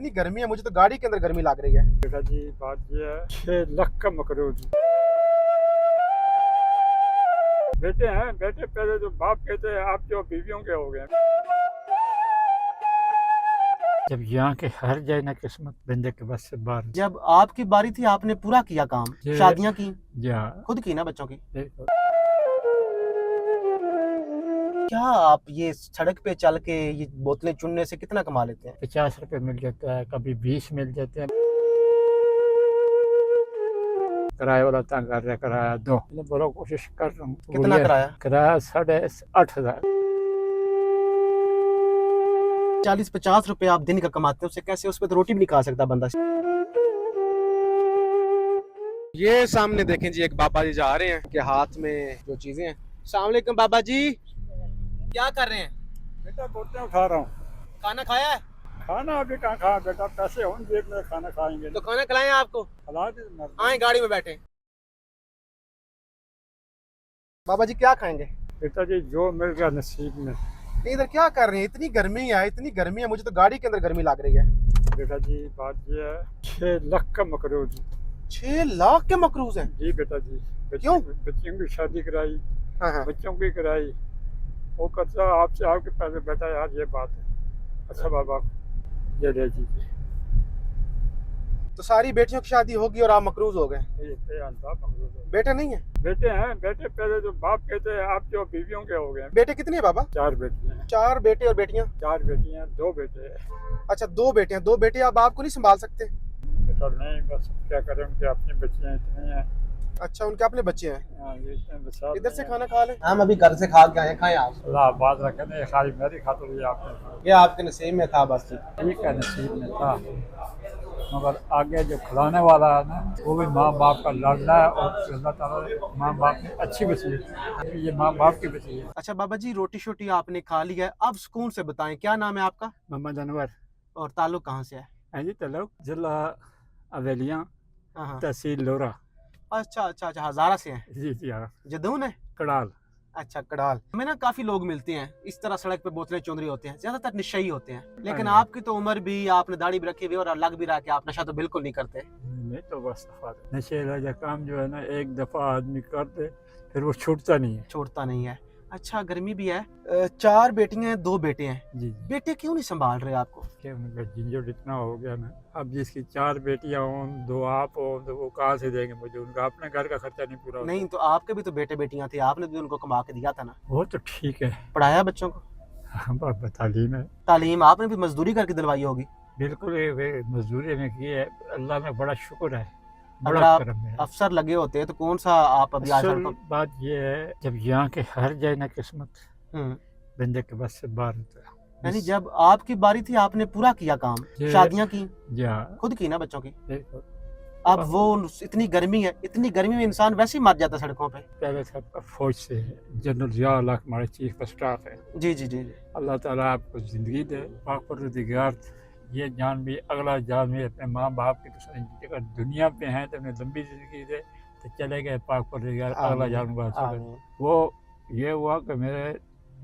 इतनी गर्मी है, मुझे तो गाड़ी के अंदर गर्मी लग रही है। बेटा जी बात ये है 6 लाख का मकरूज बेटे हैं। बेटे पहले जो बाप कहते हैं आप जो बीवियों के हो गए। जब यहाँ के हर जाए ना किस्मत बंदे के बस से बाहर। जब आपकी बारी थी आपने पूरा किया काम, शादियां की खुद की ना बच्चों की। क्या आप ये सड़क पे चल के ये बोतलें चुनने से कितना कमा लेते हैं? 50 रुपए मिल जाता है, कभी 20 मिल जाते हैं। किराए वाला तंग कर रहा, किराया दो। बोलो कोशिश कर रहा हूँ। कितना किराया? किराया 8,500। 40-50 रुपए आप दिन का कमाते हैं, उससे कैसे, उस पे तो रोटी भी नहीं खा सकता बंदा। ये सामने देखें जी, एक बाबा जी जा रहे हैं के हाथ में जो चीजें हैं। अस्सलाम वालेकुम बाबा जी, क्या कर रहे हैं? बेटा बोलते उठा रहा हूँ। खाना खाया है? खाना अभी कहाँ खा बेटा, पैसे हों जेब में खाना खाएंगे। तो खाना खिलाएं आपको? खिला दे। आए गाड़ी में बैठे। बाबा जी क्या खाएंगे? बेटा जी जो मिल गया नसीब में। इधर क्या कर रहे हैं? इतनी गर्मी है, मुझे तो गाड़ी के अंदर गर्मी लग रही है। बेटा जी बात ये है 6 लाख का मकरूज। 6 लाख के मकरूज हैं? जी बेटा जी। क्यों? बच्चियों की शादी कराई। हाँ। बच्चों की कराई, वो करता आपसे आपके पैसे। बेटा यार ये बात है। अच्छा बाबा ये ले दीजिए। तो सारी बेटियों की शादी होगी और आप मकरूज हो गए? बेटे नहीं है? बेटे हैं। बेटे पहले जो बाप कहते हैं आप जो बीवियों के हो गए। बेटे कितने हैं बाबा? 4 बेटियां हैं। 4 बेटे और बेटियां? 4 बेटियां 2 बेटे हैं। अच्छा 2 बेटे हैं। 2 बेटे आप आपको नहीं संभाल सकते? बेटा नहीं, बस क्या करें, उनके अपनी बच्चियां इतनी हैं। अच्छा उनके अपने बच्चे हैं? इधर से हैं। खाना खा लें। हम अभी घर से खा के आए, खाएं आप। अल्लाह बात रखे ना, खाली मेरी खातिर ये आपने। ये आपके नसीब में था बस। ठीक है नसीब में था, मगर आगे जो खिलाने वाला है ना वो भी माँ बाप का लाडला है। और अल्लाह ताला माँ बाप की अच्छी वसीयत है, ये माँ बाप की वसीयत है। अच्छा बाबा जी, रोटी शोटी आपने खा ली है, अब सुकून से बताएं क्या नाम है आपका? मोहम्मद अनवर। और ताल्लुक कहाँ से है? हाँ जी, ताल्लुक जिला अवेलियाँ, हाँ। तहसील लोरा। अच्छा हजारा से हैं? जी हाँ। जदून है? कड़ाल। अच्छा कड़ाल। हमें ना काफी लोग मिलते हैं इस तरह सड़क पे बोतलें चुन रहे होते हैं, ज्यादातर नशई होते हैं। लेकिन हाँ। आपकी तो उम्र भी, आपने दाढ़ी भी रखी हुई और लग भी रहा कि आप नशा तो बिल्कुल नहीं करते। नहीं तो बस नशे वाला काम जो है ना, एक दफा आदमी कर दे फिर वो छूटता नहीं है। छोड़ता नहीं है। अच्छा गर्मी भी है। 4 बेटियां हैं, 2 बेटे हैं। जी। बेटे क्यों नहीं संभाल रहे आपको? क्या उनका झंझट इतना हो गया ना, अब जिसकी 4 बेटियां हों, 2 आप हो, तो वो कहाँ से देंगे मुझे? उनका अपने घर का खर्चा नहीं पूरा होता। नहीं तो आपके भी तो बेटे बेटियां थे, आपने भी उनको कमा के दिया था ना। वो तो ठीक है। पढ़ाया बच्चों को? हाँ तालीम है। तालीम आपने भी मजदूरी करके दिलवाई होगी? बिल्कुल मजदूरी में की है। अल्लाह में बड़ा शुक्र है, अगर बड़ा आप करम है। अफसर लगे होते तो कौन सा आप अभी आज असल बात ये है, जब यहाँ के हर जाए ना किस्मत बंदे के बस से बाहर होता है। यानी जब आपकी बारी थी आपने पूरा किया काम, शादियां की खुद की ना बच्चों की। अब वो इतनी गर्मी है, इतनी गर्मी में इंसान वैसे ही मर जाता सड़कों पे। पहले सब फौज से जनरल जिया अल्लाह हमारे चीफ ऑफ स्टाफ है। जी। अल्लाह ताला आपको जिंदगी दे, पाक परवरदिगार ये जान भी अगला जान भी अपने माँ बाप की तो अगर दुनिया पे हैं तो उन्हें लंबी जिंदगी दे, तो चले गए पाक परवरदिगार अगला जान। वो ये हुआ कि मेरे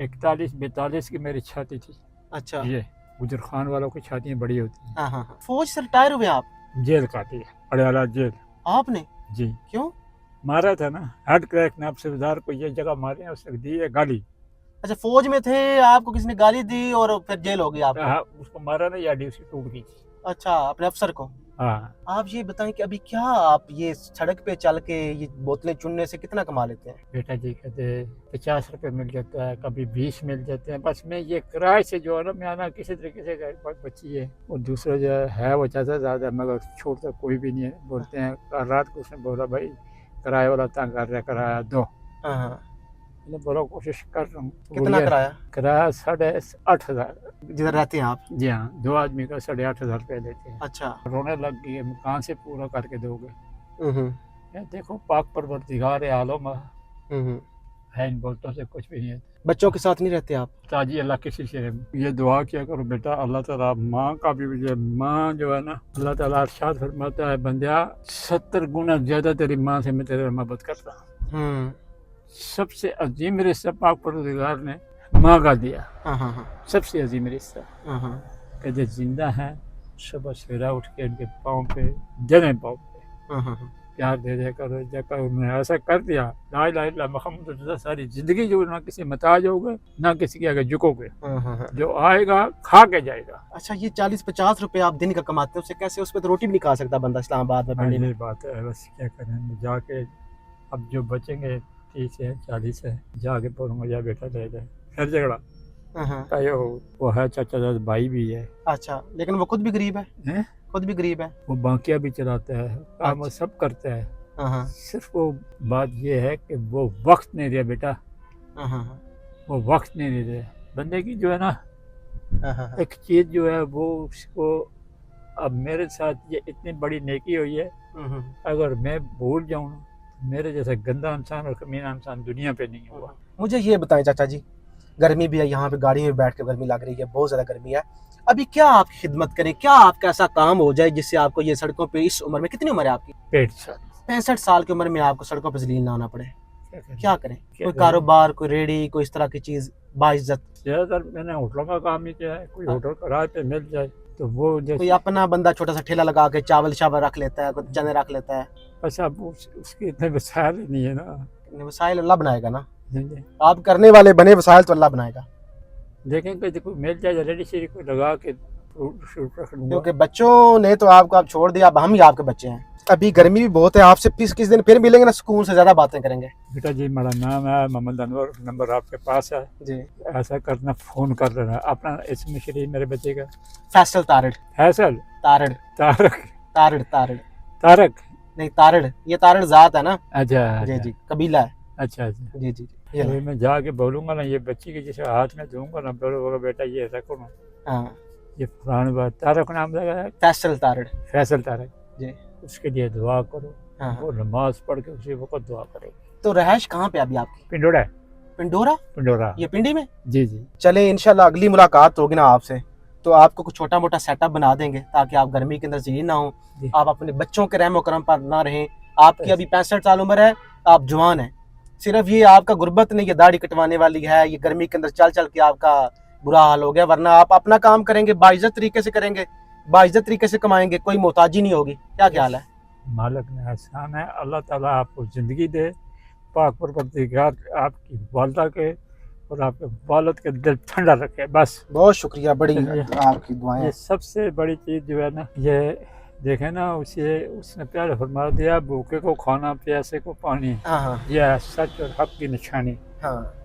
41-42 की मेरी छाती थी। अच्छा। ये गुजर खान वालों की छातियाँ बड़ी होती हैं। हाँ। फौज से रिटायर हुए आप? जेल काटी है, अड़याला जेल। आपने? जी। क्यों? मारा था ना, हेड क्रैक नाब सूबेदार को ये जगह मारे, उसने दी है गाली। अच्छा फौज में थे, आपको किसी ने गाली दी और फिर जेल हो गई आपको? हाँ, उसको मारा ना, या ड्यूटी टूट गई। अच्छा अपने अफसर को? हाँ। आप ये बताएं कि अभी क्या आप ये सड़क पे चल के ये बोतलें चुनने से कितना कमा लेते हैं? बेटा जी कहते 50 रुपए मिल जाता है, कभी 20 मिल जाते हैं। बस मैं ये किराए से जो है ना, मैं आना किसी तरीके से बच्ची है, और दूसरा जो है वो चाहता ज़्यादा, मगर छोड़ता कोई भी नहीं है। बोलते हैं रात को उसने बोला भाई किराए वाला तंग कर रहा, किराया दो। हाँ। मैंने बोला कोशिश कर रहा हूँ। कितना किराया? किराया 8,500। जिधर रहते हैं आप? जी हाँ, 2 आदमी का 8,500 रुपये लेते हैं। अच्छा। रोने लग गई है, कहाँ से पूरा करके दोगे? देखो पाक परवरदिगार आलम है, इन बोलतों से कुछ भी नहीं है। बच्चों के साथ नहीं रहते आप? ताजी अल्लाह किसी से ये दुआ किया करो बेटा, अल्लाह ताला माँ का भी, माँ जो है ना, अल्लाह ताला अरशाद फरमाता है बंदिया 70 गुना ज्यादा तेरी माँ से मैं तेरे मोहब्बत करता हूँ। सबसे अजीम रिश्ता पाक परवरदिगार ने माँ का दिया। सबसे अजीम रिश्ता। कहते जिंदा है सुबह सवेरा उठ के इनके पाँव पे जने पाँव पे प्यार दे दिया करो। जब उन्होंने ऐसा कर दिया, ला इलाहा इल्लल्लाह मुहम्मद रसूलुल्लाह, सारी जिंदगी जो ना किसी महताज होगे ना किसी के आगे झुकोगे, जो आएगा खा के जाएगा। अच्छा, ये 40-50 रुपए आप दिन का कमाते हो, उससे कैसे, उस पे तो रोटी भी नहीं खा सकता बंदा इस्लामाबाद में पढ़ने में। बात है, बस क्या करें, जाके अब जो बचेंगे 30 है 40 है, जाके बोलूँगा जा बेटा ले जाए, हर झगड़ा वो है। चाचा दादा भाई भी है। अच्छा, लेकिन वो खुद भी गरीब है? खुद भी गरीब है। वो बांकिया भी चलाता है, काम वो सब करता है। सिर्फ वो बात ये है कि वो वक्त नहीं दिया बेटा, वो वक्त नहीं दे बंदे की, जो है ना एक चीज जो है वो उसको, अब मेरे साथ ये इतनी बड़ी नेकी हुई है, अगर मैं भूल जाऊँ मेरे जैसा गंदा इंसान और कमीना इंसान दुनिया पे नहीं हुआ। मुझे ये बताएं चाचा जी, गर्मी भी है, यहाँ पे गाड़ी में बैठ के गर्मी लग रही है, बहुत ज़्यादा गर्मी है, अभी क्या आप खिदमत करें, क्या आपका ऐसा काम हो जाए जिससे आपको ये सड़कों पे, इस उम्र में, कितनी उम्र है आपकी? 65 साल की उम्र में आपको सड़कों पे जलील ना होना पड़े, क्या करें? कोई कारोबार, कोई रेडी, कोई इस तरह की चीज बाइज्जत? ज्यादातर मैंने होटलों का काम ही किया है, कोई होटल किराए पे मिल जाए तो वो, कोई अपना बंदा छोटा सा ठेला लगा के चावल शावल रख लेता है, कोई चने रख लेता है। बस अब उसके इतने वसाइल नहीं है ना। वसाइल अल्लाह बनाएगा ना, आप करने वाले बने, वसाइल तो अल्लाह बनाएगा। देखेंगे देखो मिल जाए रेडी शेडी को लगा के, क्योंकि बच्चों ने तो आपको आप छोड़ दिया, अब हम ही आपके बच्चे हैं। अभी गर्मी भी बहुत है, आपसे किस दिन फिर मिलेंगे ना, सुकून से ज्यादा बातें करेंगे। बेटा जी मेरा नाम है मोहम्मद अनवर, नंबर आपके पास है जी। ऐसा करना, फोन कर लेना, अपना इसमें शरीर मेरे बच्चे का फैसल तारड़। फैसल तारड़ तारक तारड़ तारड़ तारक नहीं, तारड़, ये तारड़ जात है ना। अच्छा जी जी, कबीला है। अच्छा अच्छा जी जी, ये मैं जाके बोलूंगा ना, ये बच्ची के जैसे हाथ में दूंगा ना, बोलूंगा बेटा ये रखो ना, हाँ, ये पुरानी बात, तारक नाम लगा है, फैसल तारड़। फैसल तारक जी। उसके लिए दुआ करो। हाँ, वो नमाज पढ़ के उसी वक्त दुआ करेगी। तो रहायश कहाँ पे अभी आपकी? पिंडोरा है। पिंडोरा? पिंडोरा ये पिंडी में? जी जी। चले इंशाल्लाह अगली मुलाकात होगी ना आपसे, तो आपको कुछ छोटा मोटा सेटअप बना देंगे ताकि आप गर्मी के अंदर ज़हीन ना हो, आप अपने बच्चों के रहमो करम पर ना रहें। आपकी अभी 65 साल उम्र है, आप जवान हैं, सिर्फ ये आपका गुर्बत नहीं, ये दाढ़ी कटवाने वाली है, ये गर्मी के अंदर चल चल के आपका बुरा हाल हो गया, वरना आप अपना काम करेंगे, बाइज्जत तरीके से करेंगे, बाइज्जत तरीके से कमाएंगे, कोई मोहताजी नहीं होगी। क्या ख्याल है? मालिक ने एहसान है, अल्लाह ताला आपको ज़िंदगी दे, पाक परवरदिगार आपकी वालदा के और आपके वालिद के दिल ठंडा रखे, बस। बहुत शुक्रिया, बड़ी आपकी दुआएं। ये सबसे बड़ी चीज़ जो है ना, ये देखे ना, उसने प्यार फरमा दिया, भूखे को खाना, प्यासे को पानी। यह सच और हक की निशानी।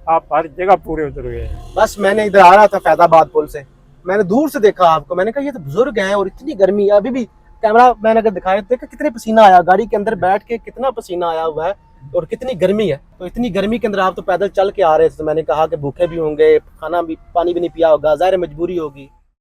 आप हर जगह पूरे उतर गए। बस मैंने इधर आ रहा था फैजाबाद पुल से, मैंने दूर से देखा आपको, मैंने कहा ये तो बुजुर्ग हैं और इतनी गर्मी है, अभी भी कैमरा मैंने अगर दिखाया, देखा कितने पसीना आया, गाड़ी के अंदर बैठ के कितना पसीना आया हुआ है और कितनी गर्मी है। तो इतनी गर्मी के अंदर आप तो पैदल चल के आ रहे थे, तो मैंने कहा कि भूखे भी होंगे, खाना भी, पानी भी नहीं पिया होगा, ज़ाहिर मजबूरी होगी।